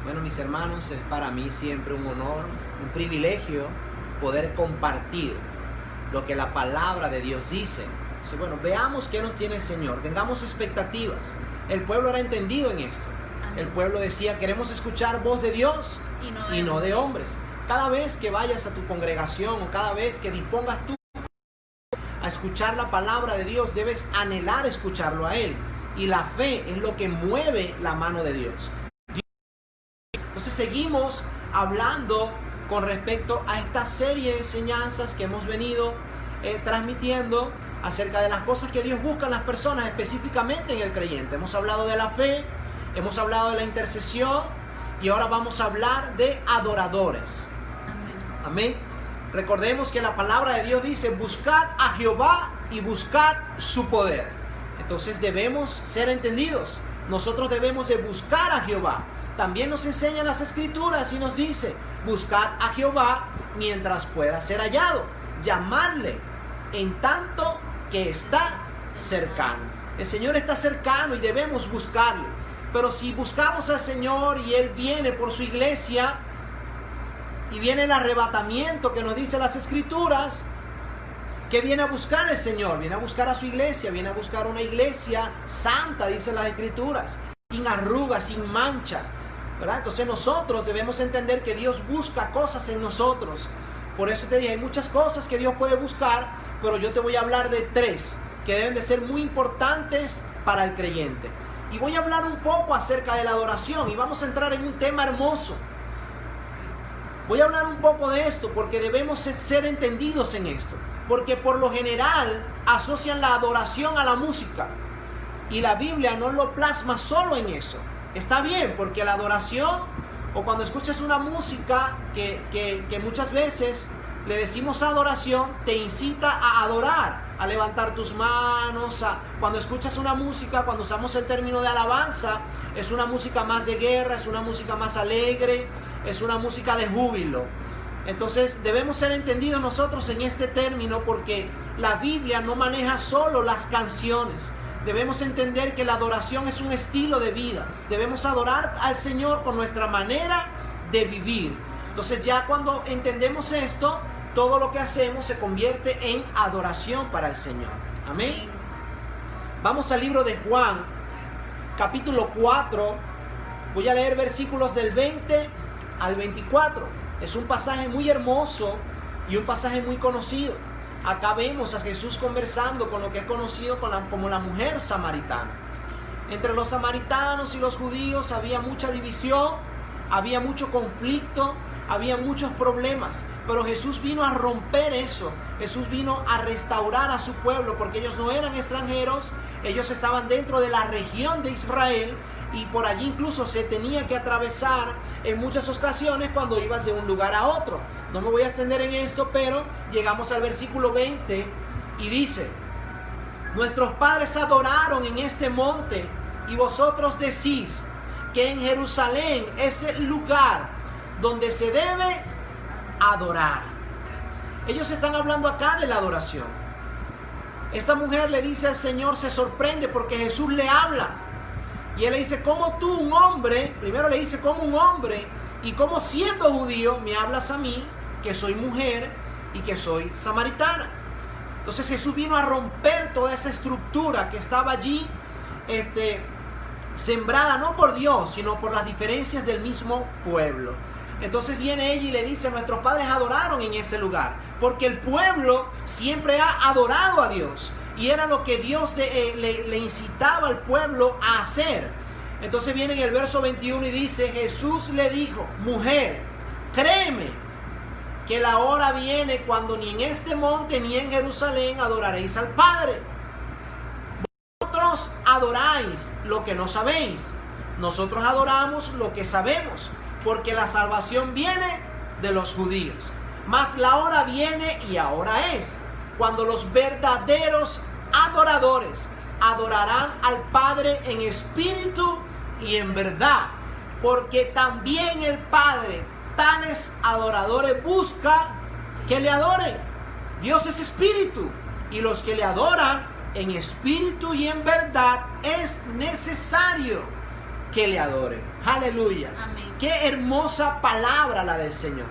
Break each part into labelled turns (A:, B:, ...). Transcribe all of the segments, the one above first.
A: Bueno, mis hermanos, es para mí siempre un honor, un privilegio poder compartir lo que la palabra de Dios dice. Entonces, bueno, veamos qué nos tiene el Señor, tengamos expectativas. El pueblo era entendido en esto. El pueblo decía, queremos escuchar voz de Dios y no de hombres. Cada vez que vayas a tu congregación o cada vez que dispongas tú a escuchar la palabra de Dios, debes anhelar escucharlo a Él. Y la fe es lo que mueve la mano de Dios. Entonces seguimos hablando con respecto a esta serie de enseñanzas que hemos venido transmitiendo acerca de las cosas que Dios busca en las personas, específicamente en el creyente. Hemos hablado de la fe, hemos hablado de la intercesión y ahora vamos a hablar de adoradores. Amén. Recordemos que la palabra de Dios dice, buscad a Jehová y buscad su poder. Entonces debemos ser entendidos. Nosotros debemos de buscar a Jehová. También nos enseñan las escrituras y nos dice, buscad a Jehová mientras pueda ser hallado. Llamadle en tanto que está cercano. El Señor está cercano y debemos buscarle. Pero si buscamos al Señor y Él viene por su iglesia y viene el arrebatamiento que nos dice las escrituras, ¿qué viene a buscar el Señor? Viene a buscar a su iglesia, viene a buscar una iglesia santa, dicen las escrituras, sin arrugas, sin mancha, ¿verdad? Entonces nosotros debemos entender que Dios busca cosas en nosotros. Por eso te dije, hay muchas cosas que Dios puede buscar, pero yo te voy a hablar de 3 que deben de ser muy importantes para el creyente. Y voy a hablar un poco acerca de la adoración y vamos a entrar en un tema hermoso. Voy a hablar un poco de esto porque debemos ser entendidos en esto. Porque por lo general asocian la adoración a la música. Y la Biblia no lo plasma solo en eso. Está bien, porque la adoración, o cuando escuchas una música que muchas veces le decimos adoración, te incita a adorar, a levantar tus manos. Cuando escuchas una música, cuando usamos el término de alabanza, es una música más de guerra, es una música más alegre, es una música de júbilo. Entonces debemos ser entendidos nosotros en este término porque la Biblia no maneja solo las canciones. Debemos entender que la adoración es un estilo de vida. Debemos adorar al Señor con nuestra manera de vivir. Entonces ya cuando entendemos esto, todo lo que hacemos se convierte en adoración para el Señor. Amén. Vamos al libro de Juan, capítulo 4. Voy a leer versículos del 20 al 24. Es un pasaje muy hermoso y un pasaje muy conocido. Acá vemos a Jesús conversando con lo que es conocido como la mujer samaritana. Entre los samaritanos y los judíos había mucha división, había mucho conflicto, había muchos problemas. Pero Jesús vino a romper eso. Jesús vino a restaurar a su pueblo porque ellos no eran extranjeros, ellos estaban dentro de la región de Israel. Y por allí incluso se tenía que atravesar en muchas ocasiones cuando ibas de un lugar a otro. No me voy a extender en esto, pero llegamos al versículo 20 y dice: nuestros padres adoraron en este monte y vosotros decís que en Jerusalén es el lugar donde se debe adorar. Ellos están hablando acá de la adoración. Esta mujer le dice al Señor, se sorprende porque Jesús le habla. Y él le dice, ¿cómo tú, un hombre? Primero le dice, ¿cómo un hombre? Y ¿cómo siendo judío me hablas a mí, que soy mujer y que soy samaritana? Entonces Jesús vino a romper toda esa estructura que estaba allí, sembrada no por Dios, sino por las diferencias del mismo pueblo. Entonces viene ella y le dice, nuestros padres adoraron en ese lugar, porque el pueblo siempre ha adorado a Dios. Y era lo que Dios le incitaba al pueblo a hacer. Entonces viene en el verso 21 y dice, Jesús le dijo, mujer, créeme que la hora viene cuando ni en este monte ni en Jerusalén adoraréis al Padre. Vosotros adoráis lo que no sabéis. Nosotros adoramos lo que sabemos, porque la salvación viene de los judíos. Mas la hora viene y ahora es, cuando los verdaderos adoradores adorarán al Padre en espíritu y en verdad, porque también el Padre tales adoradores busca que le adoren. Dios es espíritu y los que le adoran en espíritu y en verdad es necesario que le adore. Aleluya.
B: Amén.
A: Qué hermosa palabra la del Señor.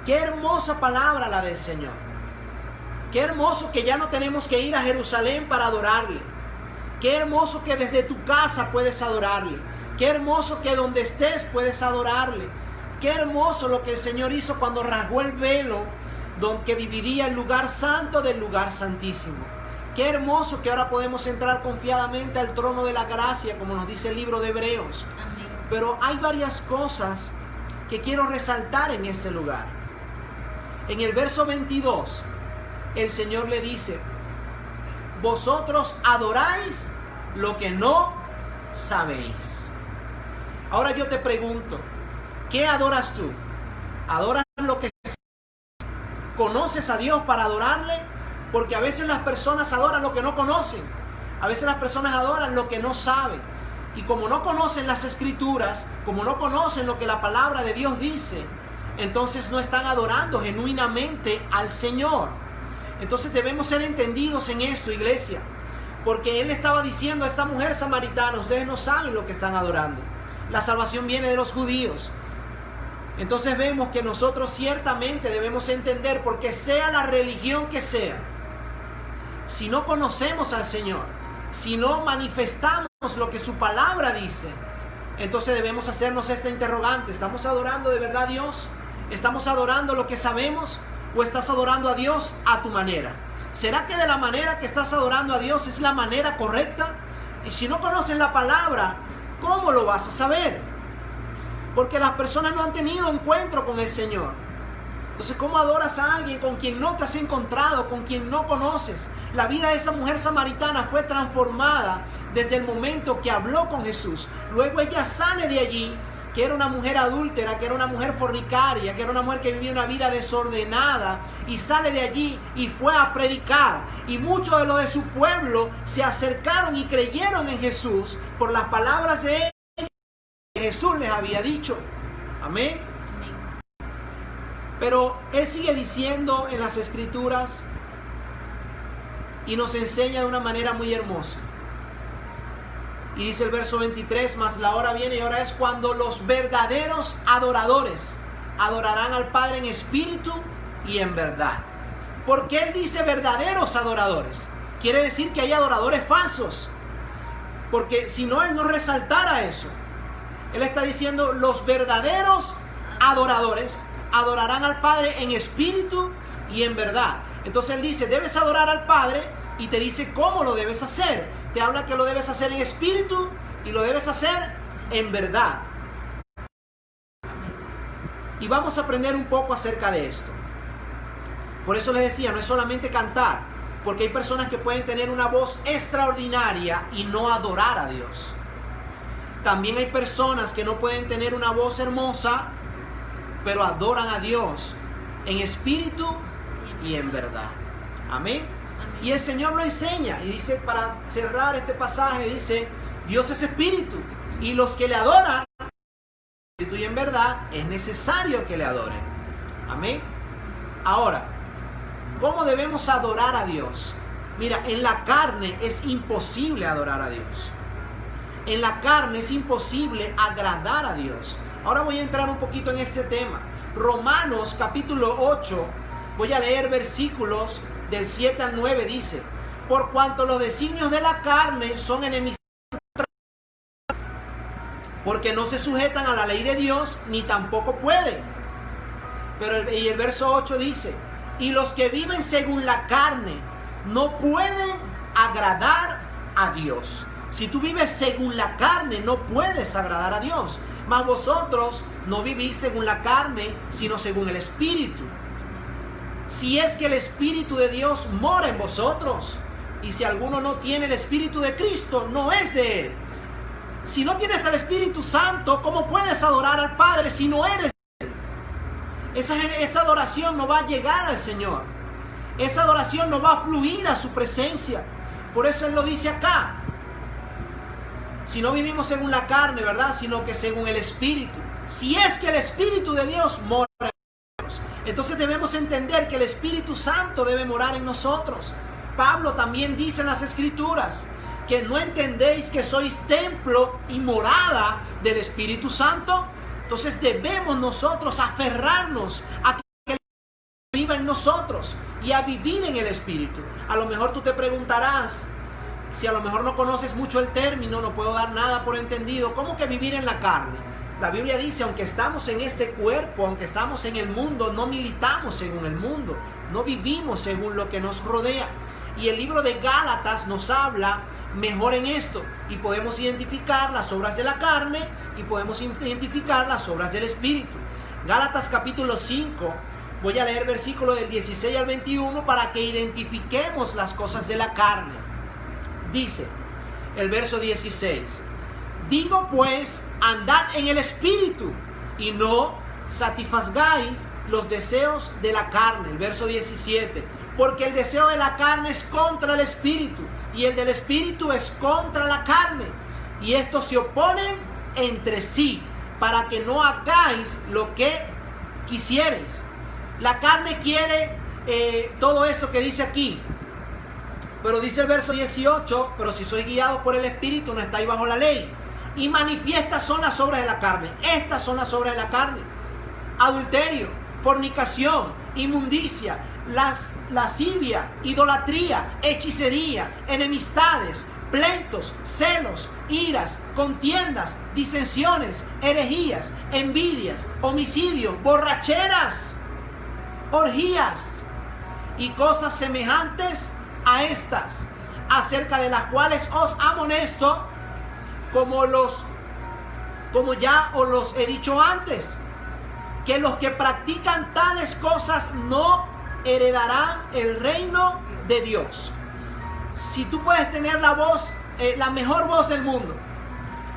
A: Qué hermosa palabra la del Señor. Qué hermoso que ya no tenemos que ir a Jerusalén para adorarle. Qué hermoso que desde tu casa puedes adorarle. Qué hermoso que donde estés puedes adorarle. Qué hermoso lo que el Señor hizo cuando rasgó el velo que dividía el lugar santo del lugar santísimo. Qué hermoso que ahora podemos entrar confiadamente al trono de la gracia, como nos dice el libro de Hebreos.
B: Amén.
A: Pero hay varias cosas que quiero resaltar en este lugar. En el verso 22, el Señor le dice: vosotros adoráis lo que no sabéis. Ahora yo te pregunto, ¿qué adoras tú? ¿Adoras lo que sabes? ¿Conoces a Dios para adorarle? Porque a veces las personas adoran lo que no conocen. A veces las personas adoran lo que no saben. Y como no conocen las Escrituras, como no conocen lo que la palabra de Dios dice, entonces no están adorando genuinamente al Señor. Entonces debemos ser entendidos en esto, iglesia. Porque Él estaba diciendo a esta mujer samaritana: ustedes no saben lo que están adorando. La salvación viene de los judíos. Entonces vemos que nosotros ciertamente debemos entender, porque sea la religión que sea, si no conocemos al Señor, si no manifestamos lo que su palabra dice, entonces debemos hacernos esta interrogante: ¿estamos adorando de verdad a Dios? ¿Estamos adorando lo que sabemos? ¿O estás adorando a Dios a tu manera? ¿Será que de la manera que estás adorando a Dios es la manera correcta? Y si no conoces la palabra, ¿cómo lo vas a saber? Porque las personas no han tenido encuentro con el Señor. Entonces, ¿cómo adoras a alguien con quien no te has encontrado, con quien no conoces? La vida de esa mujer samaritana fue transformada desde el momento que habló con Jesús. Luego ella sale de allí, que era una mujer adúltera, que era una mujer fornicaria, que era una mujer que vivía una vida desordenada, y sale de allí y fue a predicar. Y muchos de los de su pueblo se acercaron y creyeron en Jesús por las palabras de él que Jesús les había dicho. Amén. Pero Él sigue diciendo en las Escrituras y nos enseña de una manera muy hermosa. Y dice el verso 23: mas la hora viene y ahora es cuando los verdaderos adoradores adorarán al Padre en espíritu y en verdad. ¿Por qué Él dice verdaderos adoradores? Quiere decir que hay adoradores falsos. Porque si no, Él no resaltara eso. Él está diciendo: los verdaderos adoradores adorarán al Padre en espíritu y en verdad. Entonces Él dice: debes adorar al Padre, y te dice cómo lo debes hacer. Te habla que lo debes hacer en espíritu y lo debes hacer en verdad. Y vamos a aprender un poco acerca de esto. Por eso les decía, no es solamente cantar, porque hay personas que pueden tener una voz extraordinaria y no adorar a Dios. También hay personas que no pueden tener una voz hermosa, pero adoran a Dios en espíritu y en verdad. Amén. Y el Señor lo enseña y dice, para cerrar este pasaje, dice: Dios es espíritu, y los que le adoran en espíritu y en verdad es necesario que le adoren. Amén. Ahora, ¿cómo debemos adorar a Dios? Mira, en la carne es imposible adorar a Dios. En la carne es imposible agradar a Dios. Ahora voy a entrar un poquito en este tema. Romanos capítulo 8, voy a leer versículos del 7 al 9, dice: por cuanto los designios de la carne son enemistad, porque no se sujetan a la ley de Dios, ni tampoco pueden. Y el verso 8 dice: y los que viven según la carne no pueden agradar a Dios. Si tú vives según la carne, no puedes agradar a Dios. Mas vosotros no vivís según la carne, sino según el Espíritu. Si es que el Espíritu de Dios mora en vosotros. Y si alguno no tiene el Espíritu de Cristo, no es de Él. Si no tienes al Espíritu Santo, ¿cómo puedes adorar al Padre si no eres de Él? Esa adoración no va a llegar al Señor. Esa adoración no va a fluir a su presencia. Por eso Él lo dice acá. Si no vivimos según la carne, ¿verdad? Sino que según el Espíritu. Si es que el Espíritu de Dios mora en nosotros, entonces debemos entender que el Espíritu Santo debe morar en nosotros. Pablo también dice en las Escrituras ¿Que no entendéis que sois templo y morada del Espíritu Santo? Entonces debemos nosotros aferrarnos a que viva en nosotros y a vivir en el Espíritu. A lo mejor tú te preguntarás, si a lo mejor no conoces mucho el término, no puedo dar nada por entendido, ¿cómo que vivir en la carne? La Biblia dice, aunque estamos en este cuerpo, aunque estamos en el mundo, no militamos según el mundo, no vivimos según lo que nos rodea. Y el libro de Gálatas nos habla mejor en esto, y podemos identificar las obras de la carne y podemos identificar las obras del Espíritu. Gálatas capítulo 5, voy a leer versículo del 16 al 21 para que identifiquemos las cosas de la carne. Dice el verso 16: digo pues, andad en el Espíritu y no satisfagáis los deseos de la carne. El verso 17: porque el deseo de la carne es contra el Espíritu, y el del Espíritu es contra la carne, y estos se oponen entre sí, para que no hagáis lo que quisierais. La carne quiere todo esto que dice aquí, pero dice el verso 18: pero si sois guiados por el Espíritu, no estáis bajo la ley. Y manifiestas son las obras de la carne. Estas son las obras de la carne: adulterio, fornicación, inmundicia, lascivia, idolatría, hechicería, enemistades, pleitos, celos, iras, contiendas, disensiones, herejías, envidias, homicidios, borracheras, orgías y cosas semejantes a estas, acerca de las cuales os amonesto, como ya os los he dicho antes, que los que practican tales cosas no heredarán el reino de Dios. Si tú puedes tener la voz, la mejor voz del mundo,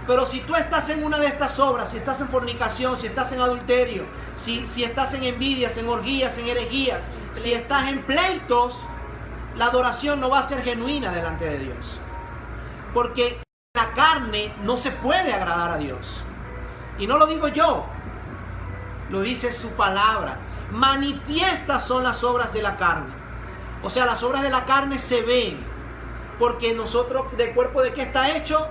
A: pero si tú estás en una de estas obras, si estás en fornicación, si estás en adulterio, si estás en envidias, en orgías, en herejías, si estás en pleitos, la adoración no va a ser genuina delante de Dios, porque la carne no se puede agradar a Dios. Y no lo digo yo, lo dice su palabra. Manifiestas son las obras de la carne. O sea, las obras de la carne se ven, porque nosotros, ¿del cuerpo de qué está hecho?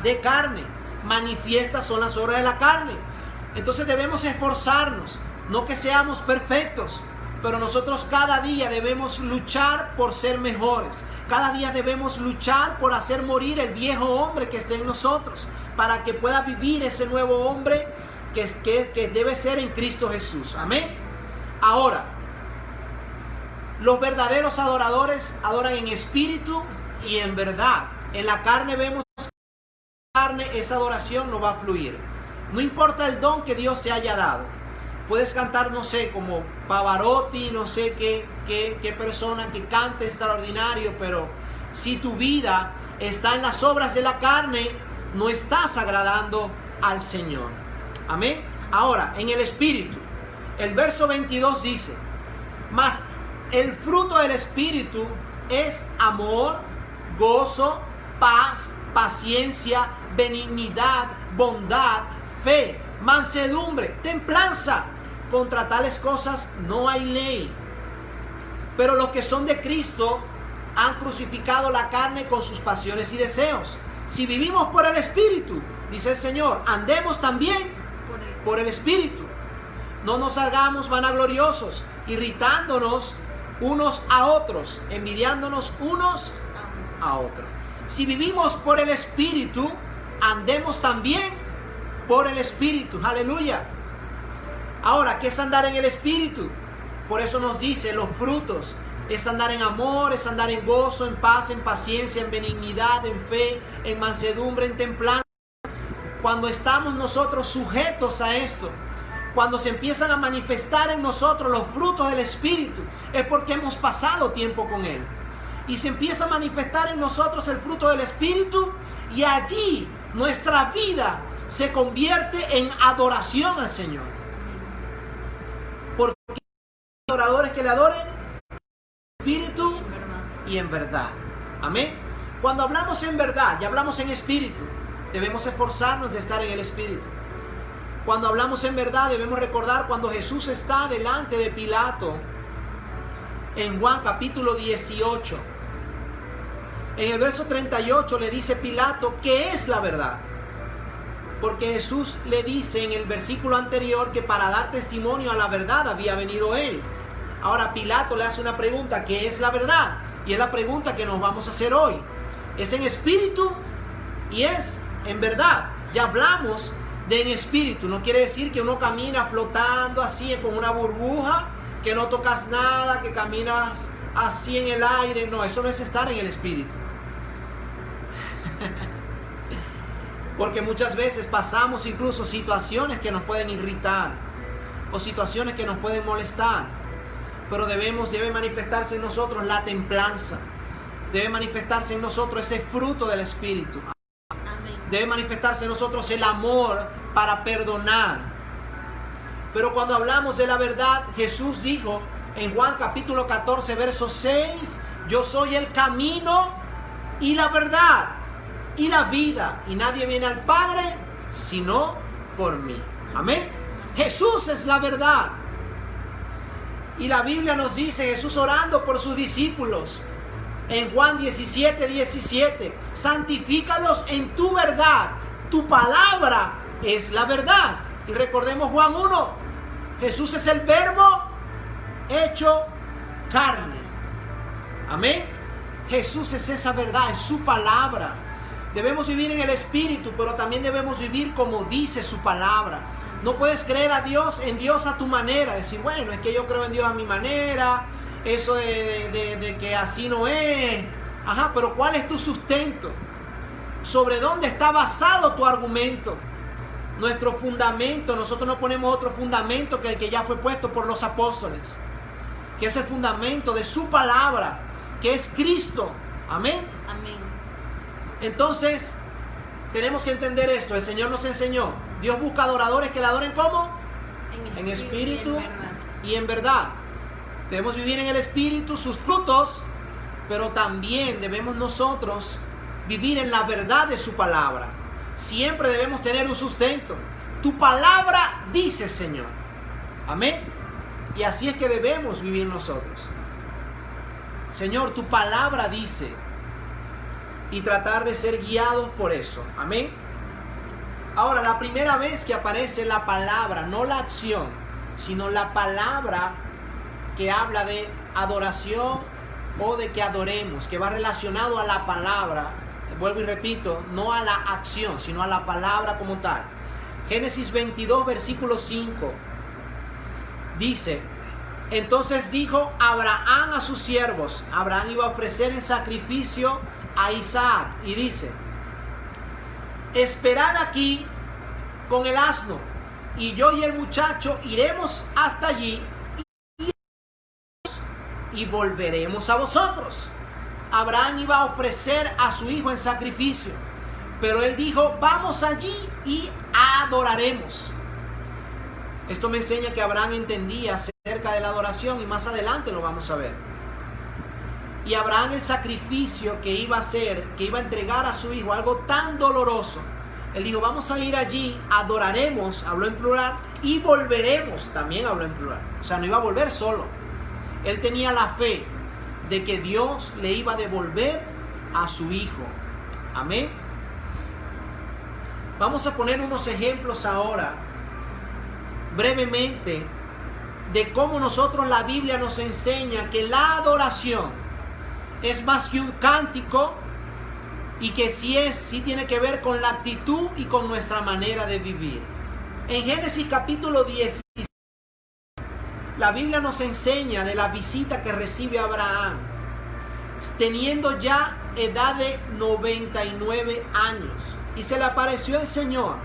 A: De carne. Manifiestas son las obras de la carne. Entonces debemos esforzarnos, no que seamos perfectos, pero nosotros cada día debemos luchar por ser mejores. Cada día debemos luchar por hacer morir el viejo hombre que está en nosotros, para que pueda vivir ese nuevo hombre que debe ser en Cristo Jesús. Amén. Ahora, los verdaderos adoradores adoran en espíritu y en verdad. En la carne vemos que en la carne esa adoración no va a fluir. No importa el don que Dios te haya dado. Puedes cantar, no sé, como Pavarotti, no sé qué persona que cante extraordinario, pero si tu vida está en las obras de la carne, no estás agradando al Señor. Amén. Ahora, en el Espíritu, el verso 22 dice: mas el fruto del Espíritu es amor, gozo, paz, paciencia, benignidad, bondad, fe, mansedumbre, templanza. Contra tales cosas no hay ley. Pero los que son de Cristo han crucificado la carne con sus pasiones y deseos. Si vivimos por el Espíritu, dice el Señor, andemos también por el Espíritu. No nos hagamos vanagloriosos, irritándonos unos a otros, envidiándonos unos a otros. Si vivimos por el Espíritu, andemos también por el Espíritu. Aleluya. Ahora, ¿qué es andar en el Espíritu? Por eso nos dice los frutos. Es andar en amor, es andar en gozo, en paz, en paciencia, en benignidad, en fe, en mansedumbre, en templanza. Cuando estamos nosotros sujetos a esto, cuando se empiezan a manifestar en nosotros los frutos del Espíritu, es porque hemos pasado tiempo con Él. Y se empieza a manifestar en nosotros el fruto del Espíritu, y allí nuestra vida se convierte en adoración al Señor. Porque hay adoradores que le adoren en espíritu y en verdad. Amén. Cuando hablamos en verdad y hablamos en espíritu, debemos esforzarnos de estar en el Espíritu. Cuando hablamos en verdad, debemos recordar cuando Jesús está delante de Pilato en Juan capítulo 18. En el verso 38 le dice Pilato, ¿qué es la verdad? Porque Jesús le dice en el versículo anterior que para dar testimonio a la verdad había venido él. Ahora Pilato le hace una pregunta, ¿qué es la verdad? Y es la pregunta que nos vamos a hacer hoy. Es en espíritu y es en verdad. Ya hablamos de en espíritu. No quiere decir que uno camina flotando así con una burbuja, que no tocas nada, que caminas así en el aire. No, eso no es estar en el espíritu. Porque muchas veces pasamos incluso situaciones que nos pueden irritar o situaciones que nos pueden molestar. Pero debe manifestarse en nosotros la templanza. Debe manifestarse en nosotros ese fruto del Espíritu. Amén. Debe manifestarse en nosotros el amor para perdonar. Pero cuando hablamos de la verdad, Jesús dijo en Juan capítulo 14, verso 6, yo soy el camino y la verdad y la vida, y nadie viene al Padre sino por mí. Amén. Jesús es la verdad. Y la Biblia nos dice, Jesús orando por sus discípulos, en Juan 17:17, santifícalos en tu verdad, tu palabra es la verdad. Y recordemos Juan 1, Jesús es el verbo hecho carne. Amén. Jesús es esa verdad, es su palabra. Debemos vivir en el Espíritu, pero también debemos vivir como dice su palabra. No puedes creer en Dios a tu manera. Decir, bueno, es que yo creo en Dios a mi manera. Eso de que así no es. Ajá, pero ¿cuál es tu sustento? ¿Sobre dónde está basado tu argumento? Nuestro fundamento, nosotros no ponemos otro fundamento que el que ya fue puesto por los apóstoles. Que es el fundamento de su palabra, que es Cristo. Amén. Amén. Entonces, tenemos que entender esto. El Señor nos enseñó. Dios busca adoradores que le adoren ¿cómo? En espíritu y en verdad. Debemos vivir en el espíritu, sus frutos, pero también debemos nosotros vivir en la verdad de su palabra. Siempre debemos tener un sustento. Tu palabra dice, Señor. Amén. Y así es que debemos vivir nosotros. Señor, tu palabra dice. Y tratar de ser guiados por eso. Amén. Ahora, la primera vez que aparece la palabra, no la acción, sino la palabra que habla de adoración o de que adoremos, que va relacionado a la palabra, vuelvo y repito, no a la acción, sino a la palabra como tal. Génesis 22, versículo 5, dice, entonces dijo Abraham a sus siervos, Abraham iba a ofrecer en sacrificio a Isaac, y dice, esperad aquí con el asno, y yo y el muchacho iremos hasta allí y volveremos a vosotros. Abraham iba a ofrecer a su hijo en sacrificio, pero él dijo, vamos allí y adoraremos. Esto me enseña que Abraham entendía acerca de la adoración, y más adelante lo vamos a ver. Y Abraham, el sacrificio que iba a hacer, que iba a entregar a su hijo, algo tan doloroso, él dijo, vamos a ir allí, adoraremos, habló en plural, y volveremos, también habló en plural. O sea, no iba a volver solo. Él tenía la fe de que Dios le iba a devolver a su hijo. Amén. Vamos a poner unos ejemplos ahora, brevemente, de cómo nosotros la Biblia nos enseña que la adoración es más que un cántico, y que sí tiene que ver con la actitud y con nuestra manera de vivir. En Génesis capítulo 16, la Biblia nos enseña de la visita que recibe Abraham, teniendo ya edad de 99 años, y se le apareció el Señor.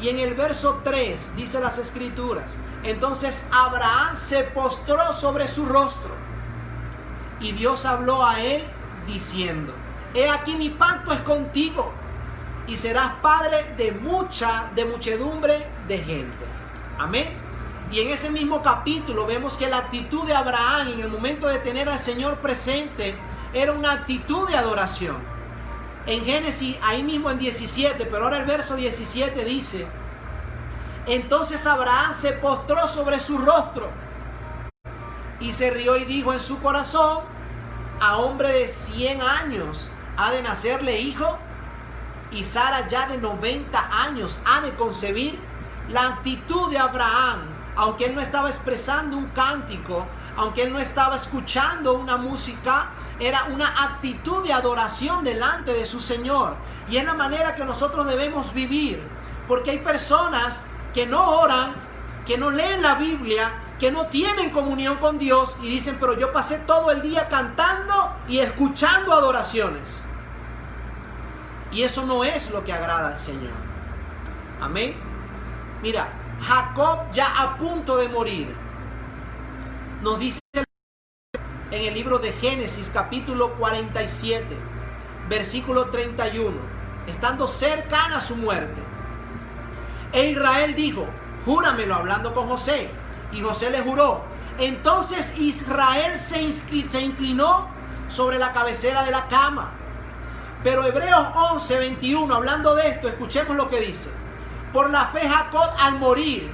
A: Y en el verso 3 dice las Escrituras, entonces Abraham se postró sobre su rostro, y Dios habló a él diciendo, he aquí mi pacto es contigo, y serás padre de muchedumbre de gente. Amén. Y en ese mismo capítulo vemos que la actitud de Abraham en el momento de tener al Señor presente era una actitud de adoración. En Génesis, ahí mismo en 17, pero ahora el verso 17 dice, entonces Abraham se postró sobre su rostro y se rió y dijo en su corazón, a hombre de 100 años ha de nacerle hijo, y Sara ya de 90 años ha de concebir. La actitud de Abraham, aunque él no estaba expresando un cántico, aunque él no estaba escuchando una música, era una actitud de adoración delante de su Señor. Y es la manera que nosotros debemos vivir, porque hay personas que no oran, que no leen la Biblia, que no tienen comunión con Dios y dicen, pero yo pasé todo el día cantando y escuchando adoraciones. Y eso no es lo que agrada al Señor. Amén. Mira, Jacob ya a punto de morir. Nos dice en el libro de Génesis capítulo 47, versículo 31, estando cercana a su muerte. E Israel dijo, júramelo, hablando con José. Y José le juró. Entonces Israel se inclinó sobre la cabecera de la cama. Pero Hebreos 11, 21, hablando de esto, escuchemos lo que dice. Por la fe Jacob al morir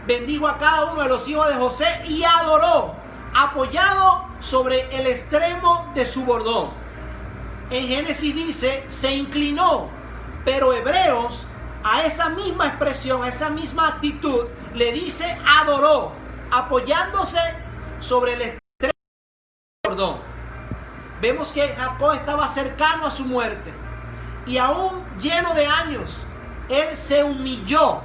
A: bendijo a cada uno de los hijos de José y adoró, apoyado sobre el extremo de su bordón. En Génesis dice, se inclinó, pero Hebreos a esa misma expresión, a esa misma actitud, le dice adoró, apoyándose sobre el extremo del bordón. Vemos que Jacob estaba cercano a su muerte y aún lleno de años, él se humilló,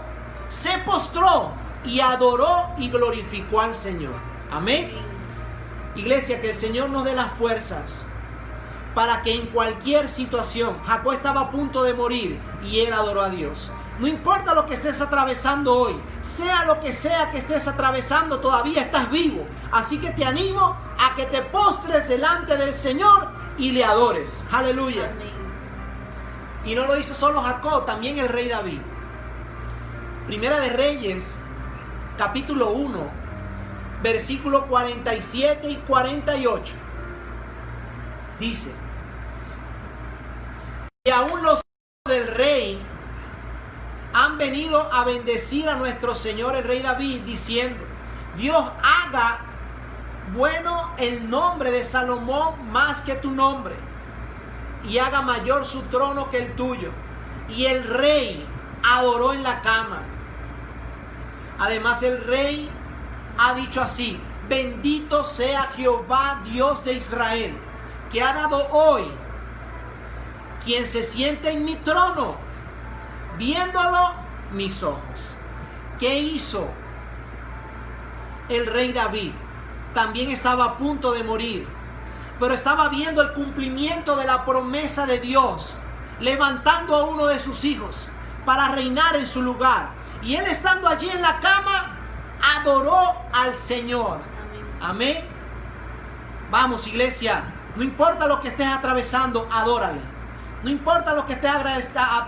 A: se postró y adoró y glorificó al Señor. Amén. Iglesia, que el Señor nos dé las fuerzas para que en cualquier situación, Jacob estaba a punto de morir y él adoró a Dios. No importa lo que estés atravesando hoy, sea lo que sea que estés atravesando, todavía estás vivo. Así que te animo a que te postres delante del Señor y le adores. Aleluya.
B: Amén.
A: Y no lo hizo solo Jacob, también el rey David. Primera de Reyes, capítulo 1, versículos 47 y 48. Dice, y aún los del rey han venido a bendecir a nuestro Señor el rey David, diciendo, Dios haga bueno el nombre de Salomón más que tu nombre, y haga mayor su trono que el tuyo. Y el rey adoró en la cama. Además el rey ha dicho así, bendito sea Jehová Dios de Israel, que ha dado hoy quien se siente en mi trono, viéndolo mis ojos. ¿Qué hizo el rey David? También estaba a punto de morir, pero estaba viendo el cumplimiento de la promesa de Dios, levantando a uno de sus hijos para reinar en su lugar. Y él, estando allí en la cama, adoró al Señor.
B: Amén.
A: Amén. Vamos, iglesia, no importa lo que estés atravesando, adórale. No importa lo que estés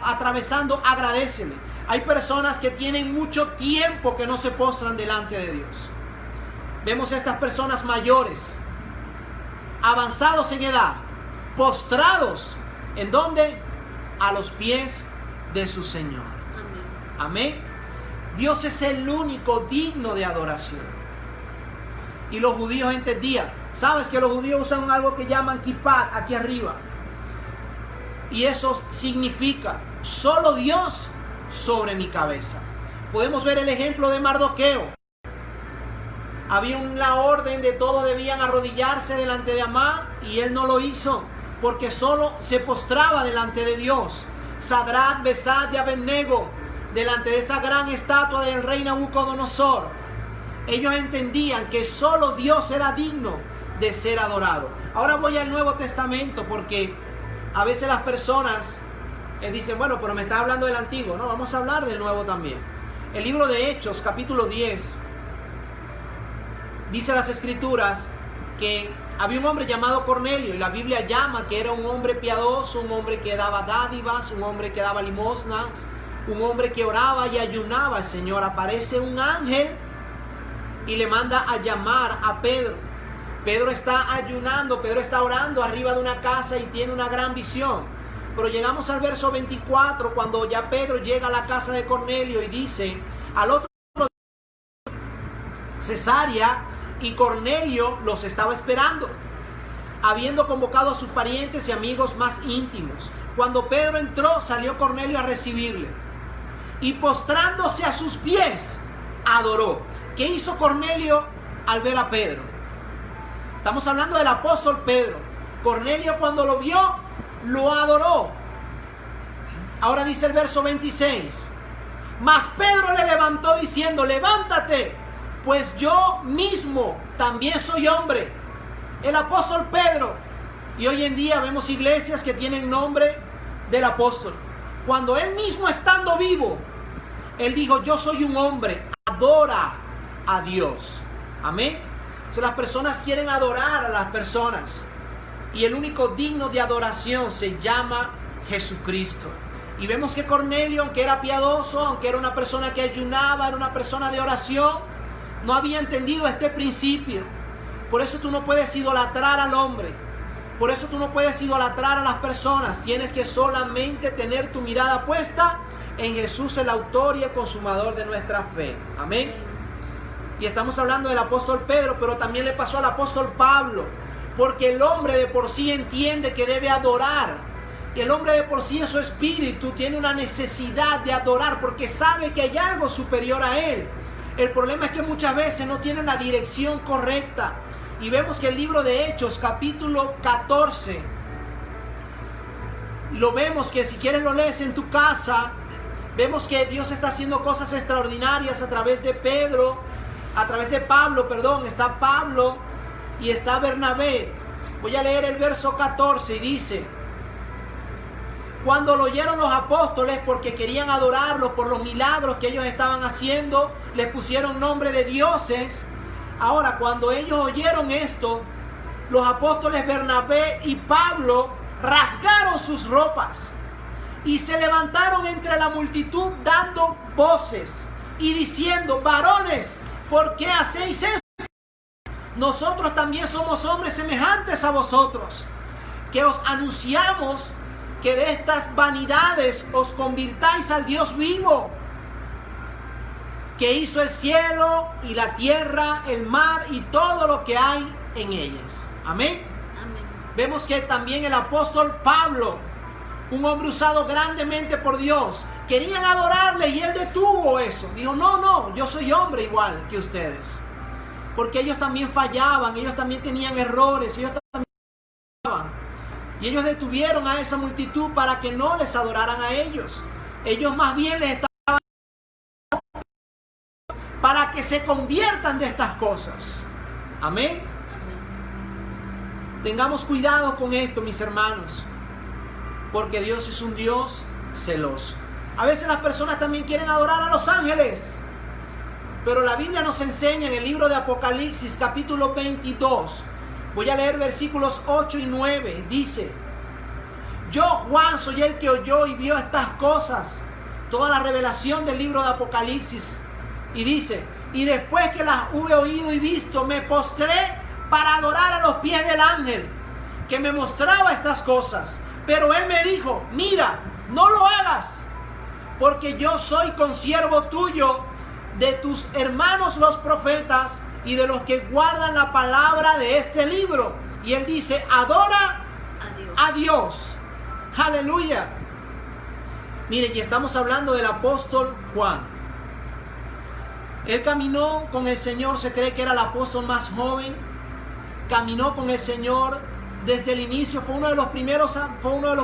A: atravesando, agradécele. Hay personas que tienen mucho tiempo que no se postran delante de Dios. Vemos a estas personas mayores, avanzados en edad, postrados, ¿en dónde? A los pies de su Señor.
B: Amén.
A: Amén. Dios es el único digno de adoración. Y los judíos entendían. Sabes que los judíos usan algo que llaman kippah aquí arriba. Y eso significa solo Dios sobre mi cabeza. Podemos ver el ejemplo de Mardoqueo. Había una orden de todos debían arrodillarse delante de Amán y él no lo hizo porque solo se postraba delante de Dios. Sadrach, Mesach y Abednego, delante de esa gran estatua del rey Nabucodonosor, ellos entendían que solo Dios era digno de ser adorado. Ahora voy al Nuevo Testamento porque a veces las personas dicen, bueno, pero me está hablando del Antiguo. No, vamos a hablar del Nuevo también. El libro de Hechos, capítulo 10, dice las Escrituras que había un hombre llamado Cornelio y la Biblia llama que era un hombre piadoso, un hombre que daba dádivas, un hombre que daba limosnas, un hombre que oraba y ayunaba al Señor. Aparece un ángel y le manda a llamar a Pedro. Pedro está ayunando, Pedro está orando arriba de una casa y tiene una gran visión. Pero llegamos al verso 24 cuando ya Pedro llega a la casa de Cornelio y dice, al otro Cesarea, y Cornelio los estaba esperando. habiendo convocado a sus parientes y amigos más íntimos. Cuando Pedro entró, salió Cornelio a recibirle. Y postrándose a sus pies, adoró. ¿Qué hizo Cornelio al ver a Pedro? Estamos hablando del apóstol Pedro. Cornelio, cuando lo vio, lo adoró. Ahora dice el verso 26. Mas Pedro le levantó diciendo: levántate, pues yo mismo también soy hombre. El apóstol Pedro. Y hoy en día vemos iglesias que tienen nombre del apóstol. Cuando él mismo, estando vivo, él dijo: yo soy un hombre, adora a Dios. Amén. Entonces las personas quieren adorar a las personas, y el único digno de adoración se llama Jesucristo. Y vemos que Cornelio, aunque era piadoso, aunque era una persona que ayunaba, era una persona de oración, no había entendido este principio. Por eso tú no puedes idolatrar al hombre. Por eso tú no puedes idolatrar a las personas. Tienes que solamente tener tu mirada puesta en Jesús, el autor y el consumador de nuestra fe. Amén. Y estamos hablando del apóstol Pedro, pero también le pasó al apóstol Pablo. Porque el hombre de por sí entiende que debe adorar. Y el hombre de por sí en su espíritu tiene una necesidad de adorar, porque sabe que hay algo superior a él. El problema es que muchas veces no tienen la dirección correcta. Y vemos que el libro de Hechos, capítulo 14, lo vemos que si quieres lo lees en tu casa. Vemos que Dios está haciendo cosas extraordinarias a través de Pedro, a través de Pablo, perdón. Está Pablo y está Bernabé. Voy a leer el verso 14 y dice: cuando lo oyeron los apóstoles, porque querían adorarlos por los milagros que ellos estaban haciendo, les pusieron nombre de dioses. Ahora, cuando ellos oyeron esto, los apóstoles Bernabé y Pablo rasgaron sus ropas y se levantaron entre la multitud dando voces y diciendo: varones, ¿por qué hacéis esto? Nosotros también somos hombres semejantes a vosotros, que os anunciamos que de estas vanidades os convirtáis al Dios vivo, que hizo el cielo y la tierra, el mar y todo lo que hay en ellas. Amén.
B: Amén.
A: Vemos que también el apóstol Pablo, un hombre usado grandemente por Dios, querían adorarle y él detuvo eso. Dijo: no, yo soy hombre igual que ustedes. Porque ellos también fallaban, ellos también tenían errores, ellos también fallaban. Y ellos detuvieron a esa multitud para que no les adoraran a ellos. Ellos más bien les estaban para que se conviertan de estas cosas. Amén. Tengamos cuidado con esto, mis hermanos, porque Dios es un Dios celoso. A veces las personas también quieren adorar a los ángeles, pero la Biblia nos enseña en el libro de Apocalipsis, capítulo 22, voy a leer versículos 8 y 9. Dice: yo, Juan, soy el que oyó y vio estas cosas, toda la revelación del libro de Apocalipsis. Y dice: y después que las hube oído y visto, me postré para adorar a los pies del ángel que me mostraba estas cosas. Pero él me dijo: mira, no lo hagas, porque yo soy consiervo tuyo, de tus hermanos los profetas y de los que guardan la palabra de este libro. Y él dice: adora a Dios. Aleluya. Mire, y estamos hablando del apóstol Juan. Él caminó con el Señor, se cree que era el apóstol más joven. Caminó con el Señor desde el inicio, fue uno de los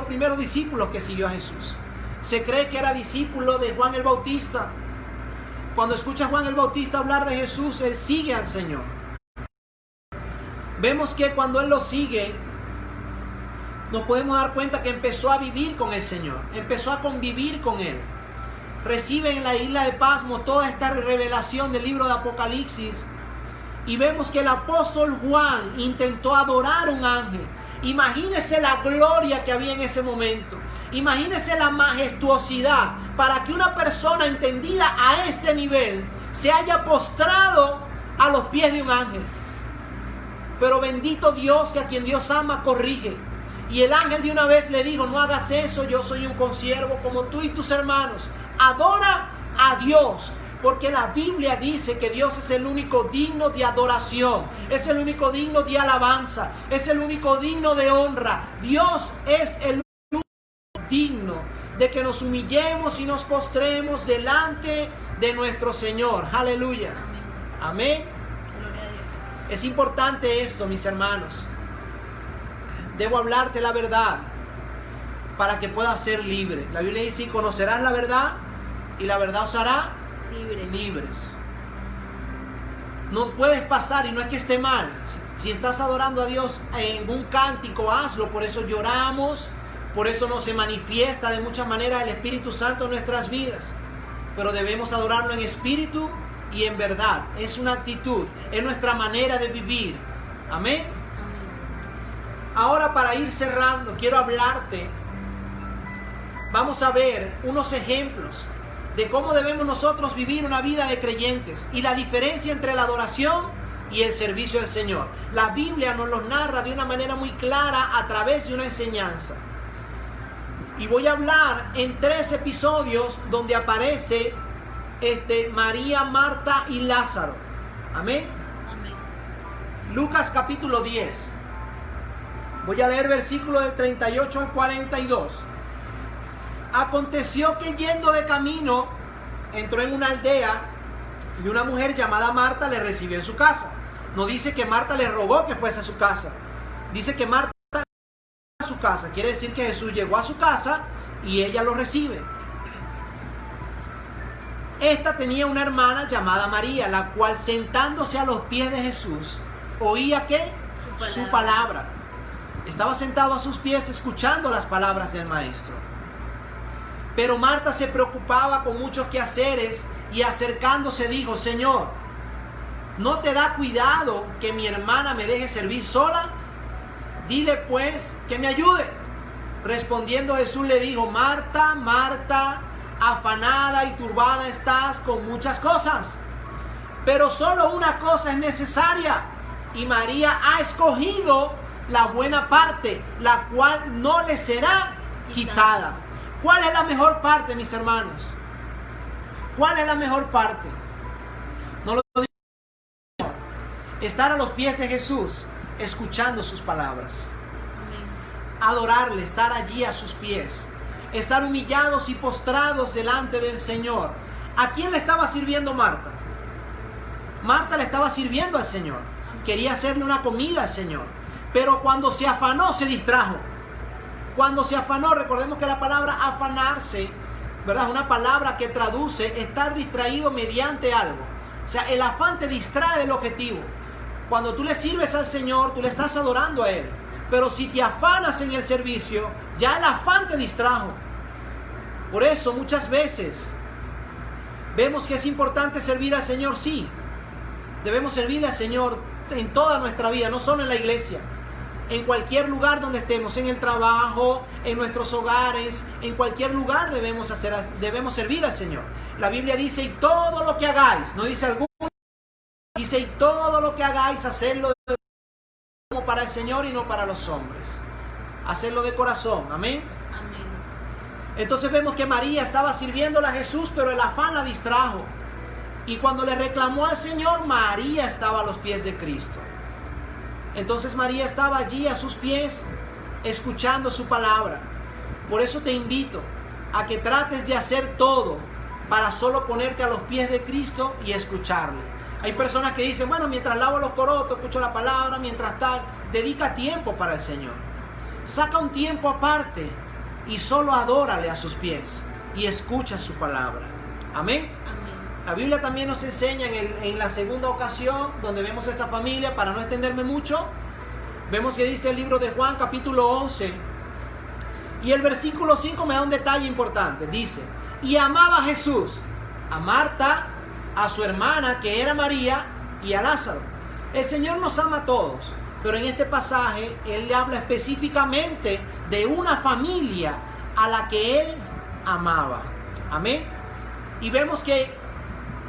A: primeros discípulos que siguió a Jesús. Se cree que era discípulo de Juan el Bautista. Cuando escucha a Juan el Bautista hablar de Jesús, él sigue al Señor. Vemos que cuando él lo sigue, nos podemos dar cuenta que empezó a vivir con el Señor, empezó a convivir con él. Recibe en la isla de Pasmo toda esta revelación del libro de Apocalipsis, y vemos que el apóstol Juan intentó adorar a un ángel. Imagínese la gloria que había en ese momento. Imagínese la majestuosidad para que una persona entendida a este nivel se haya postrado a los pies de un ángel. Pero bendito Dios, que a quien Dios ama corrige. Y el ángel de una vez le dijo: no hagas eso, yo soy un consiervo como tú y tus hermanos. Adora a Dios, Porque la Biblia dice que Dios es el único digno de adoración, es el único digno de alabanza, es el único digno de honra. Dios es el único digno de que nos humillemos y nos postremos delante de nuestro Señor. Aleluya. Amén.
B: Gloria a Dios.
A: Es importante esto, mis hermanos. Debo hablarte la verdad para que puedas ser libre. La Biblia dice: y conocerás la verdad, y la verdad os hará libres. No puedes pasar, y no es que esté mal. Si estás adorando a Dios en un cántico, hazlo. Por eso lloramos, por eso no se manifiesta de muchas maneras el Espíritu Santo en nuestras vidas. Pero debemos adorarlo en espíritu y en verdad. Es una actitud, es nuestra manera de vivir. Amén. Ahora, para ir cerrando, quiero hablarte. Vamos a ver unos ejemplos de cómo debemos nosotros vivir una vida de creyentes y la diferencia entre la adoración y el servicio al Señor. La Biblia nos los narra de una manera muy clara a través de una enseñanza. Y voy a hablar en 3 episodios donde aparece María, Marta y Lázaro. Amén.
B: Amén.
A: Lucas capítulo 10. Voy a leer versículos del 38 al 42. Aconteció que yendo de camino, entró en una aldea y una mujer llamada Marta le recibió en su casa. No dice que Marta le rogó que fuese a su casa. Dice que Marta a su casa. Quiere decir que Jesús llegó a su casa y ella lo recibe. Esta tenía una hermana llamada María, la cual sentándose a los pies de Jesús, oía ¿qué? Su palabra. Estaba sentado a sus pies escuchando las palabras del Maestro. Pero Marta se preocupaba con muchos quehaceres y acercándose dijo: Señor, ¿no te da cuidado que mi hermana me deje servir sola? Dile pues que me ayude. Respondiendo Jesús le dijo: Marta, Marta, afanada y turbada estás con muchas cosas, pero solo una cosa es necesaria, y María ha escogido la buena parte, la cual no le será quitada. ¿Cuál es la mejor parte, mis hermanos? ¿Cuál es la mejor parte? No lo digo. Estar a los pies de Jesús, escuchando sus palabras. Adorarle, estar allí a sus pies. Estar humillados y postrados delante del Señor. ¿A quién le estaba sirviendo Marta? Marta le estaba sirviendo al Señor. Quería hacerle una comida al Señor. Pero cuando se afanó, se distrajo. Cuando se afanó, recordemos que la palabra afanarse, ¿verdad?, es una palabra que traduce estar distraído mediante algo. O sea, el afán te distrae del objetivo. Cuando tú le sirves al Señor, tú le estás adorando a Él. Pero si te afanas en el servicio, ya el afán te distrajo. Por eso muchas veces vemos que es importante servir al Señor. Sí, debemos servirle al Señor en toda nuestra vida, no solo en la iglesia. En cualquier lugar donde estemos, en el trabajo, en nuestros hogares, en cualquier lugar debemos servir al Señor. La Biblia dice: y todo lo que hagáis, no dice alguno, dice: y todo lo que hagáis, hacerlo como para el Señor y no para los hombres. Hacerlo de corazón. Amén.
B: Amén.
A: Entonces vemos que María estaba sirviéndole a Jesús, pero el afán la distrajo. Y cuando le reclamó al Señor, María estaba a los pies de Cristo. Entonces María estaba allí a sus pies, escuchando su palabra. Por eso te invito a que trates de hacer todo para solo ponerte a los pies de Cristo y escucharle. Hay personas que dicen: bueno, mientras lavo los corotos, escucho la palabra, mientras tal. Dedica tiempo para el Señor. Saca un tiempo aparte y solo adórale a sus pies y escucha su palabra. Amén. La Biblia también nos enseña en la segunda ocasión donde vemos esta familia, para no extenderme mucho, vemos que dice el libro de Juan capítulo 11 y el versículo 5 me da un detalle importante. Dice: y amaba a Jesús, a Marta, a su hermana que era María y a Lázaro. El Señor nos ama a todos, pero en este pasaje Él le habla específicamente de una familia a la que Él amaba. Amén. Y vemos que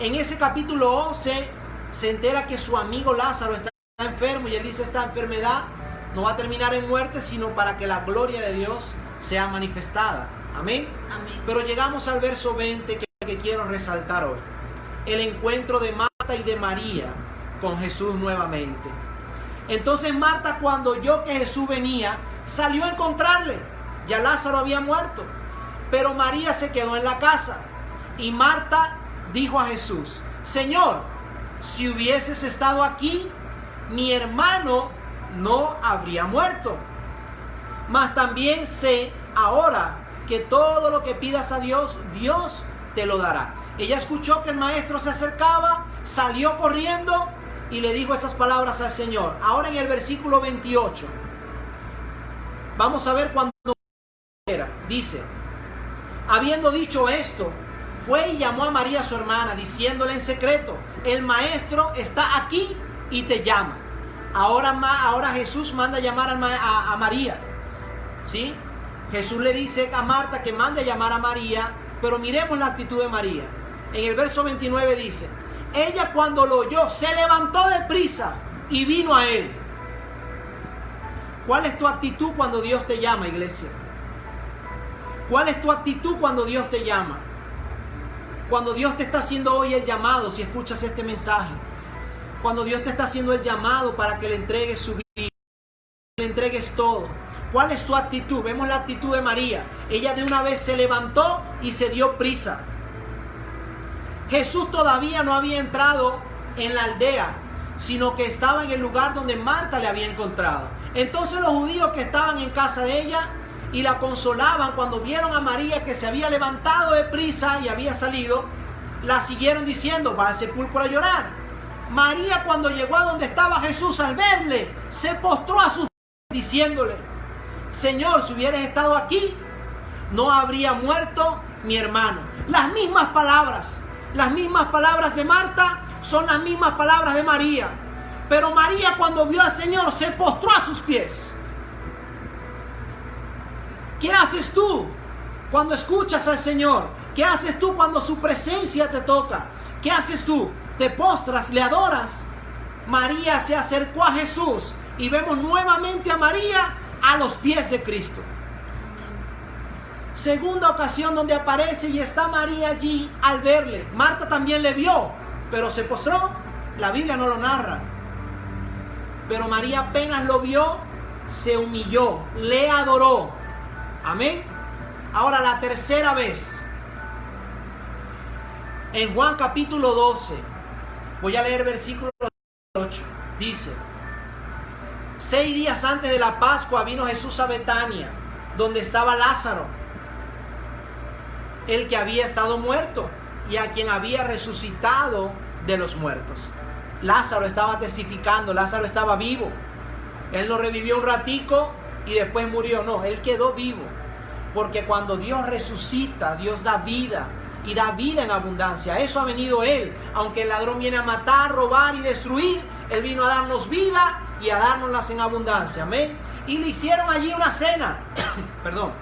A: en ese capítulo 11 se entera que su amigo Lázaro está enfermo y él dice: esta enfermedad no va a terminar en muerte, sino para que la gloria de Dios sea manifestada. Amén.
B: Amén.
A: Pero llegamos al verso 20 que quiero resaltar hoy. el encuentro de Marta y de María con Jesús nuevamente. Entonces Marta, cuando oyó que Jesús venía, salió a encontrarle. Ya Lázaro había muerto, pero María se quedó en la casa. Y Marta dijo a Jesús: Señor, si hubieses estado aquí, mi hermano no habría muerto. Mas también sé ahora que todo lo que pidas a Dios, Dios te lo dará. Ella escuchó que el maestro se acercaba, salió corriendo y le dijo esas palabras al Señor. Ahora en el versículo 28, vamos a ver cuando era. Dice: habiendo dicho esto, fue y llamó a María su hermana, diciéndole en secreto: el maestro está aquí y te llama. Ahora Jesús manda a llamar a María, ¿sí? Jesús le dice a Marta que mande a llamar a María, pero miremos la actitud de María. En el verso 29 dice: ella, cuando lo oyó, se levantó deprisa y vino a él. ¿Cuál es tu actitud cuando Dios te llama, iglesia? ¿Cuál es tu actitud cuando Dios te llama? Cuando Dios te está haciendo hoy el llamado, si escuchas este mensaje, cuando Dios te está haciendo el llamado para que le entregues su vida, le entregues todo, ¿cuál es tu actitud? Vemos la actitud de María. Ella de una vez se levantó y se dio prisa. Jesús todavía no había entrado en la aldea, sino que estaba en el lugar donde Marta le había encontrado. Entonces los judíos que estaban en casa de ella y la consolaban, cuando vieron a María que se había levantado de prisa y había salido, la siguieron diciendo: va al sepulcro a llorar. María, cuando llegó a donde estaba Jesús, al verle, se postró a sus pies diciéndole: Señor, si hubieras estado aquí, no habría muerto mi hermano. Las mismas palabras de Marta son las mismas palabras de María. Pero María, cuando vio al Señor, se postró a sus pies. ¿Qué haces tú cuando escuchas al Señor? ¿Qué haces tú cuando su presencia te toca? ¿Qué haces tú? ¿Te postras? ¿Le adoras? María se acercó a Jesús y vemos nuevamente a María a los pies de Cristo. Segunda ocasión donde aparece y está María allí al verle. Marta también le vio, pero se postró. La Biblia no lo narra. Pero María apenas lo vio, se humilló, le adoró. Amén. Ahora la tercera vez. En Juan capítulo 12, voy a leer versículo 8. Dice: 6 días antes de la Pascua vino Jesús a Betania, donde estaba Lázaro, el que había estado muerto y a quien había resucitado de los muertos. Lázaro estaba testificando, Lázaro estaba vivo. Él no revivió un ratico y después murió, no, él quedó vivo. Porque cuando Dios resucita, Dios da vida y da vida en abundancia. Eso ha venido Él. Aunque el ladrón viene a matar, robar y destruir, Él vino a darnos vida y a dárnoslas en abundancia. Amén. Y le hicieron allí una cena. Perdón.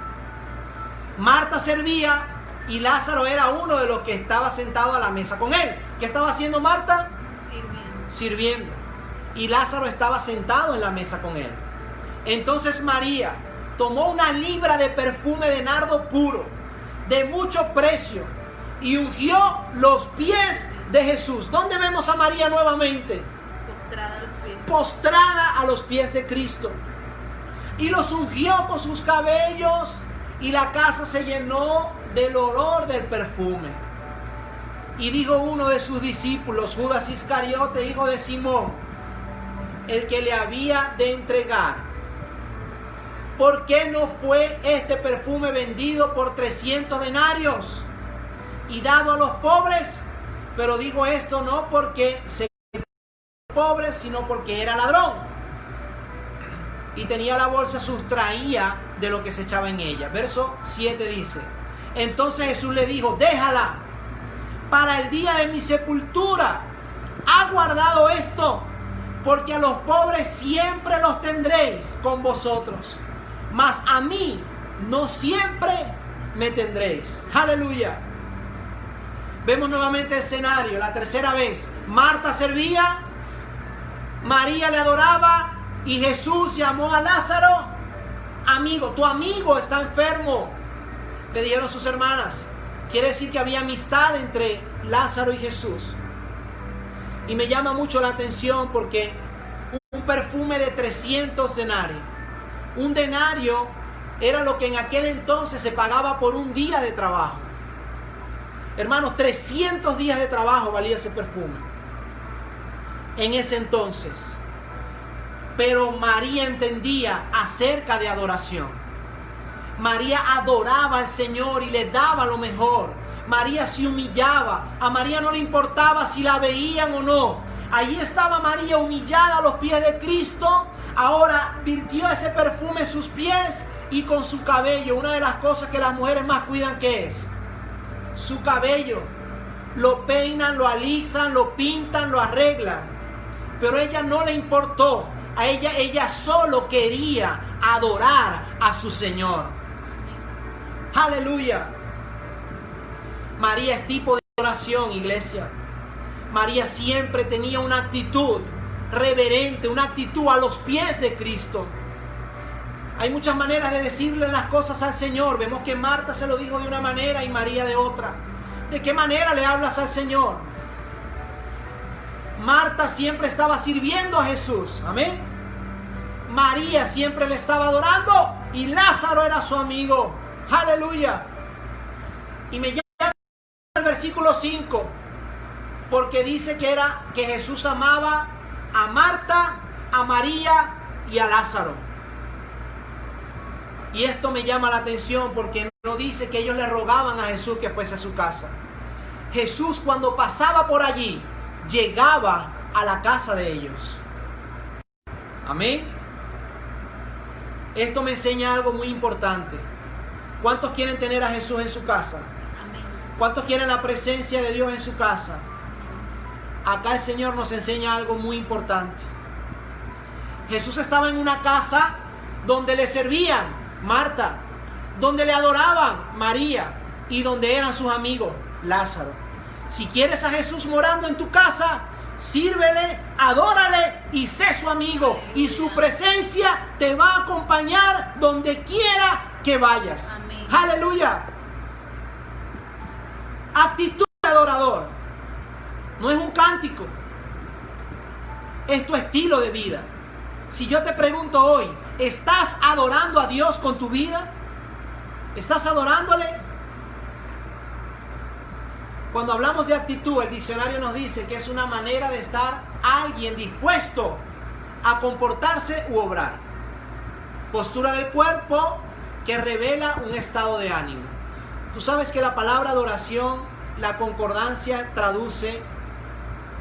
A: Marta servía y Lázaro era uno de los que estaba sentado a la mesa con él. ¿Qué estaba haciendo Marta? Sirviendo. Y Lázaro estaba sentado en la mesa con él. Entonces María tomó una libra de perfume de nardo puro, de mucho precio, y ungió los pies de Jesús. ¿Dónde vemos a María nuevamente? Postrada a los pies de Cristo. Y los ungió con sus cabellos, y la casa se llenó del olor del perfume. Y dijo uno de sus discípulos, Judas Iscariote, hijo de Simón, el que le había de entregar: ¿por qué no fue este perfume vendido por 300 denarios y dado a los pobres? Pero dijo esto no porque se pobre, sino porque era ladrón. Y tenía la bolsa, sustraía de lo que se echaba en ella. Verso 7 dice: entonces Jesús le dijo: déjala, para el día de mi sepultura ha guardado esto, porque a los pobres siempre los tendréis con vosotros, mas a mí no siempre me tendréis. Aleluya. Vemos nuevamente el escenario, la tercera vez. Marta servía, María le adoraba, y Jesús llamó a Lázaro: amigo, tu amigo está enfermo. Le dijeron sus hermanas. Quiere decir que había amistad entre Lázaro y Jesús. Y me llama mucho la atención porque un perfume de 300 denarios. Un denario era lo que en aquel entonces se pagaba por un día de trabajo. Hermanos, 300 días de trabajo valía ese perfume en ese entonces. Pero María entendía acerca de adoración. María adoraba al Señor y le daba lo mejor. María se humillaba. A María no le importaba si la veían o no. Allí estaba María humillada a los pies de Cristo. Ahora virtió ese perfume en sus pies y con su cabello. Una de las cosas que las mujeres más cuidan, ¿qué es? Su cabello. Lo peinan, lo alisan, lo pintan, lo arreglan. Pero a ella no le importó. A ella solo quería adorar a su Señor. Aleluya. María es tipo de adoración, iglesia. María siempre tenía una actitud reverente, una actitud a los pies de Cristo. Hay muchas maneras de decirle las cosas al Señor. Vemos que Marta se lo dijo de una manera y María de otra. ¿De qué manera le hablas al Señor? Marta siempre estaba sirviendo a Jesús. Amén. María siempre le estaba adorando y Lázaro era su amigo. Aleluya. Y me llama el versículo 5 porque dice que Jesús amaba a Marta, a María y a Lázaro. Y esto me llama la atención porque no dice que ellos le rogaban a Jesús que fuese a su casa. Jesús, cuando pasaba por allí, llegaba a la casa de ellos. Amén. Esto me enseña algo muy importante. ¿Cuántos quieren tener a Jesús en su casa?
B: Amén.
A: ¿Cuántos quieren la presencia de Dios en su casa? Acá el Señor nos enseña algo muy importante. Jesús estaba en una casa donde le servían Marta, donde le adoraban María y donde eran sus amigos Lázaro. Si quieres a Jesús morando en tu casa, sírvele, adórale y sé su amigo. Y su presencia te va a acompañar donde quiera que vayas.
B: Amén.
A: Aleluya. Actitud de adorador. No es un cántico. Es tu estilo de vida. Si yo te pregunto hoy, ¿estás adorando a Dios con tu vida? ¿Estás adorándole? Cuando hablamos de actitud, el diccionario nos dice que es una manera de estar alguien dispuesto a comportarse u obrar. Postura del cuerpo que revela un estado de ánimo. Tú sabes que la palabra adoración, la concordancia traduce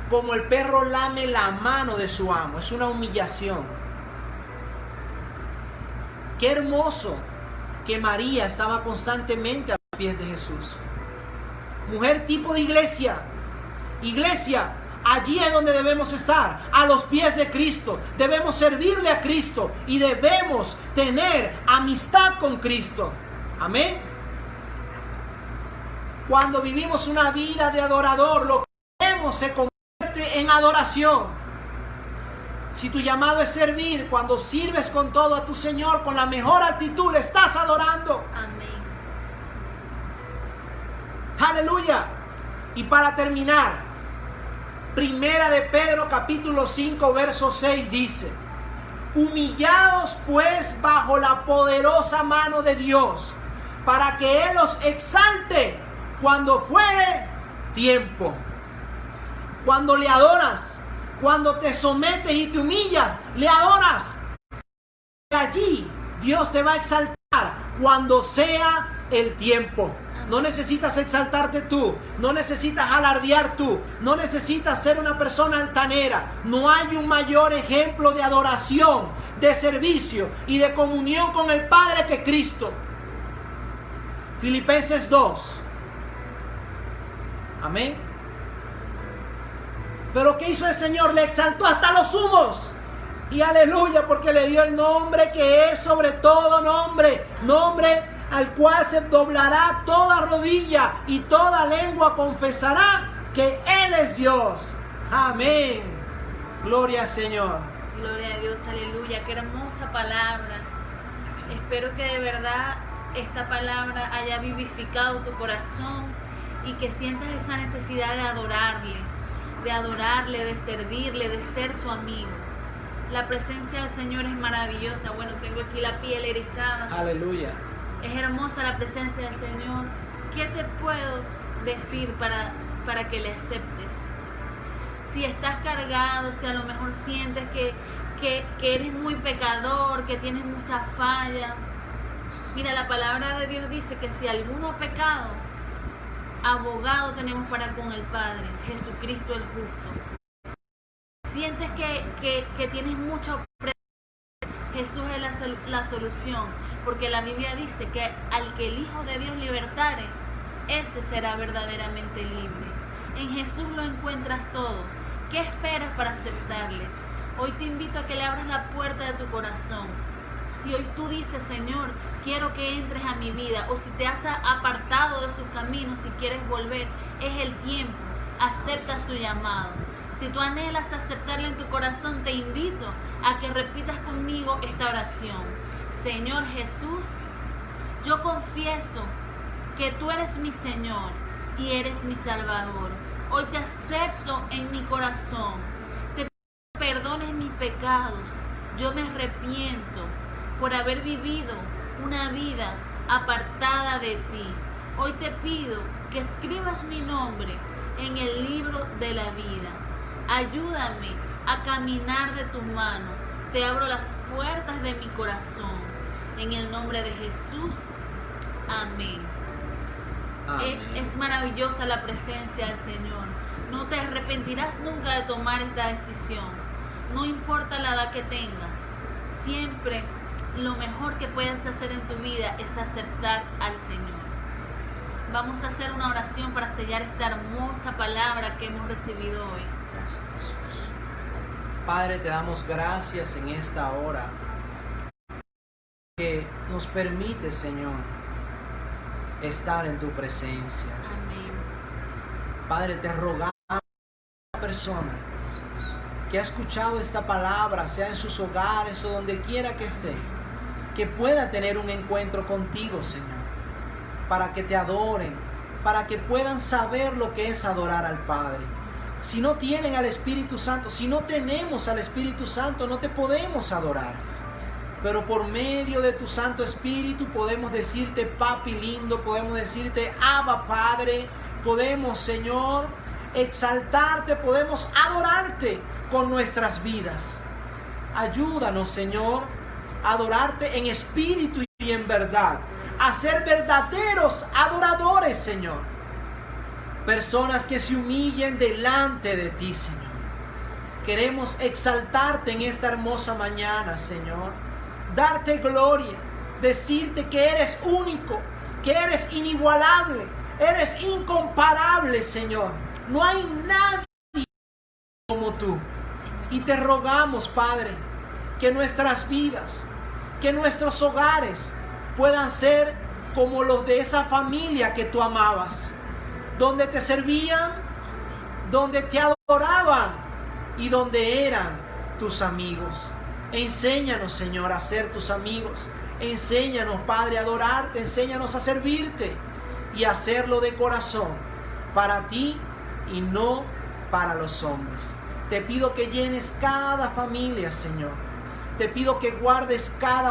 A: como el perro lame la mano de su amo. Es una humillación. Qué hermoso que María estaba constantemente a los pies de Jesús. Mujer tipo de iglesia. Iglesia, allí es donde debemos estar, a los pies de Cristo. Debemos servirle a Cristo y debemos tener amistad con Cristo. Amén. Cuando vivimos una vida de adorador, lo que hacemos se convierte en adoración. Si tu llamado es servir, cuando sirves con todo a tu Señor, con la mejor actitud, le estás adorando.
B: Amén.
A: Aleluya. Y para terminar, Primera de Pedro capítulo 5 verso 6 dice: humillaos pues bajo la poderosa mano de Dios, para que Él os exalte cuando fuere tiempo. Cuando le adoras, cuando te sometes y te humillas, le adoras. Allí Dios te va a exaltar cuando sea el tiempo. No necesitas exaltarte tú, no necesitas alardear tú, no necesitas ser una persona altanera. No hay un mayor ejemplo de adoración, de servicio y de comunión con el Padre que Cristo. Filipenses 2. Amén. Pero ¿qué hizo el Señor? Le exaltó hasta los humos. Y aleluya, porque le dio el nombre que es sobre todo nombre. Nombre al cual se doblará toda rodilla y toda lengua confesará que Él es Dios. Amén. Gloria al Señor.
B: Gloria a Dios, aleluya, qué hermosa palabra. Espero que de verdad
C: esta palabra haya vivificado tu corazón y que sientas esa necesidad de adorarle, de servirle, de ser su amigo. La presencia del Señor es maravillosa. Bueno, tengo aquí la piel erizada.
A: Aleluya.
C: Es hermosa la presencia del Señor. ¿Qué te puedo decir para que le aceptes? Si estás cargado, si a lo mejor sientes que eres muy pecador, que tienes mucha falla. Mira, la palabra de Dios dice que si alguno ha pecado, abogado tenemos para con el Padre, Jesucristo el justo. Sientes que tienes mucha opresión, Jesús es la solución, porque la Biblia dice que al que el Hijo de Dios libertare, ese será verdaderamente libre. En Jesús lo encuentras todo. ¿Qué esperas para aceptarle? Hoy te invito a que le abras la puerta de tu corazón. Si hoy tú dices, Señor, quiero que entres a mi vida, o si te has apartado de sus caminos, si quieres volver, es el tiempo. Acepta su llamado. Si tú anhelas aceptarle en tu corazón, te invito a que repitas conmigo esta oración. Señor Jesús, yo confieso que tú eres mi Señor y eres mi Salvador. Hoy te acepto en mi corazón. Te pido que perdones mis pecados. Yo me arrepiento por haber vivido una vida apartada de ti. Hoy te pido que escribas mi nombre en el libro de la vida. Ayúdame a caminar de tu mano. Te abro las puertas de mi corazón. En el nombre de Jesús. Amén.
A: Amén.
C: Es maravillosa la presencia del Señor. No te arrepentirás nunca de tomar esta decisión. No importa la edad que tengas. Siempre lo mejor que puedes hacer en tu vida es aceptar al Señor. Vamos a hacer una oración para sellar esta hermosa palabra que hemos recibido hoy.
A: Gracias, Jesús. Padre, te damos gracias en esta hora que nos permite, Señor, estar en tu presencia.
C: Amén.
A: Padre, te rogamos a la persona que ha escuchado esta palabra, sea en sus hogares o donde quiera que esté, que pueda tener un encuentro contigo, Señor, para que te adoren, para que puedan saber lo que es adorar al Padre. Si no tienen al Espíritu Santo, si no tenemos al Espíritu Santo, no te podemos adorar. Pero por medio de tu Santo Espíritu podemos decirte papi lindo, podemos decirte Abba Padre, podemos, Señor, exaltarte, podemos adorarte con nuestras vidas. Ayúdanos, Señor, a adorarte en espíritu y en verdad, a ser verdaderos adoradores, Señor. Personas que se humillen delante de ti, Señor. Queremos exaltarte en esta hermosa mañana, Señor. Darte gloria, decirte que eres único, que eres inigualable, eres incomparable, Señor. No hay nadie como tú. Y te rogamos, Padre, que nuestras vidas, que nuestros hogares puedan ser como los de esa familia que tú amabas, donde te servían, donde te adoraban y donde eran tus amigos. Enséñanos, Señor, a ser tus amigos. Enséñanos, Padre, a adorarte. Enséñanos a servirte y a hacerlo de corazón para ti y no para los hombres. Te pido que llenes cada familia, Señor. Te pido que guardes cada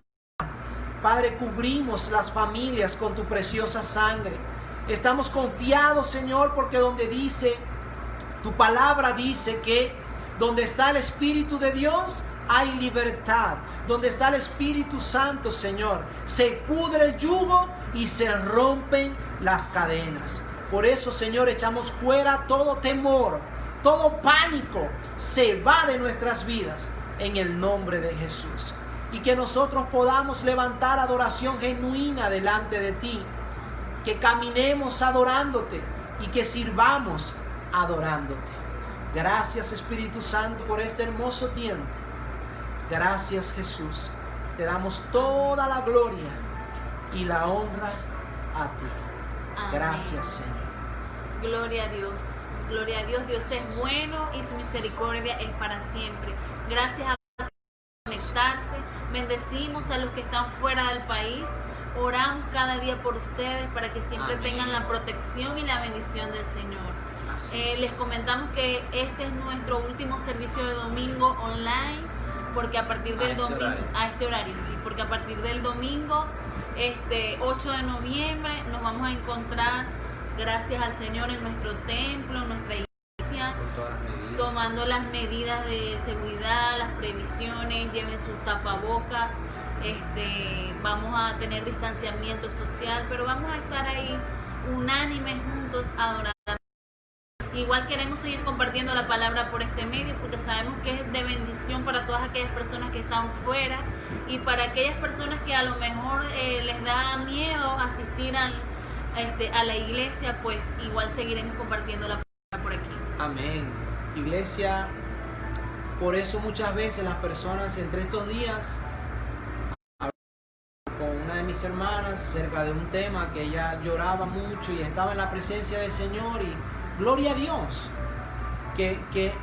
A: Padre, cubrimos las familias con tu preciosa sangre. Estamos confiados, Señor, porque donde dice, tu palabra dice que donde está el Espíritu de Dios, hay libertad. Donde está el Espíritu Santo, Señor, se pudre el yugo y se rompen las cadenas. Por eso, Señor, echamos fuera todo temor, todo pánico. Se va de nuestras vidas en el nombre de Jesús. Y que nosotros podamos levantar adoración genuina delante de ti. Que caminemos adorándote y que sirvamos adorándote. Gracias, Espíritu Santo, por este hermoso tiempo. Gracias, Jesús. Te damos toda la gloria y la honra a ti.
C: Amén.
A: Gracias, Señor.
C: Gloria a Dios. Gloria a Dios. Dios es bueno y su misericordia es para siempre. Gracias a Dios por conectarse. Bendecimos a los que están fuera del país. Oramos cada día por ustedes para que siempre
A: Amén.
C: tengan la protección y la bendición del Señor.
A: Así
C: Les
A: es.
C: comentamos que este es nuestro último servicio de domingo online, porque a partir del domingo, a este horario, sí, porque a partir del domingo 8 de noviembre nos vamos a encontrar, gracias al Señor, en nuestro templo, en nuestra iglesia,
A: Con todas las medidas.
C: tomando las medidas de seguridad, las previsiones, lleven sus tapabocas, vamos a tener distanciamiento social, pero vamos a estar ahí unánimes juntos adorando. Igual queremos seguir compartiendo la palabra por este medio porque sabemos que es de bendición para todas aquellas personas que están fuera y para aquellas personas que a lo mejor les da miedo asistir a la iglesia, pues igual seguiremos compartiendo la palabra por aquí.
A: Amén. Iglesia, por eso muchas veces las personas entre estos días, con una de mis hermanas acerca de un tema que ella lloraba mucho y estaba en la presencia del Señor, y gloria a Dios, que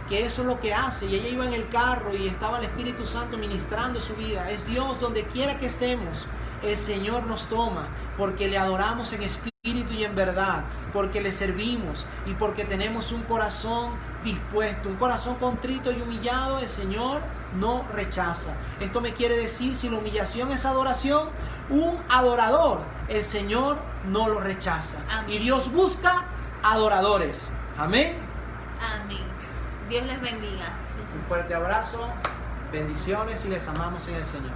A: eso es lo que hace. Y ella iba en el carro y estaba el Espíritu Santo ministrando su vida. Es Dios, donde quiera que estemos, el Señor nos toma, porque le adoramos en espíritu y en verdad, porque le servimos y porque tenemos un corazón dispuesto, un corazón contrito y humillado. El Señor no rechaza. Esto me quiere decir, si la humillación es adoración, un adorador, el Señor no lo rechaza.
C: Amén.
A: Y Dios busca adoradores. Amén.
C: Amén. Dios les bendiga.
A: Un fuerte abrazo, bendiciones, y les amamos en el Señor.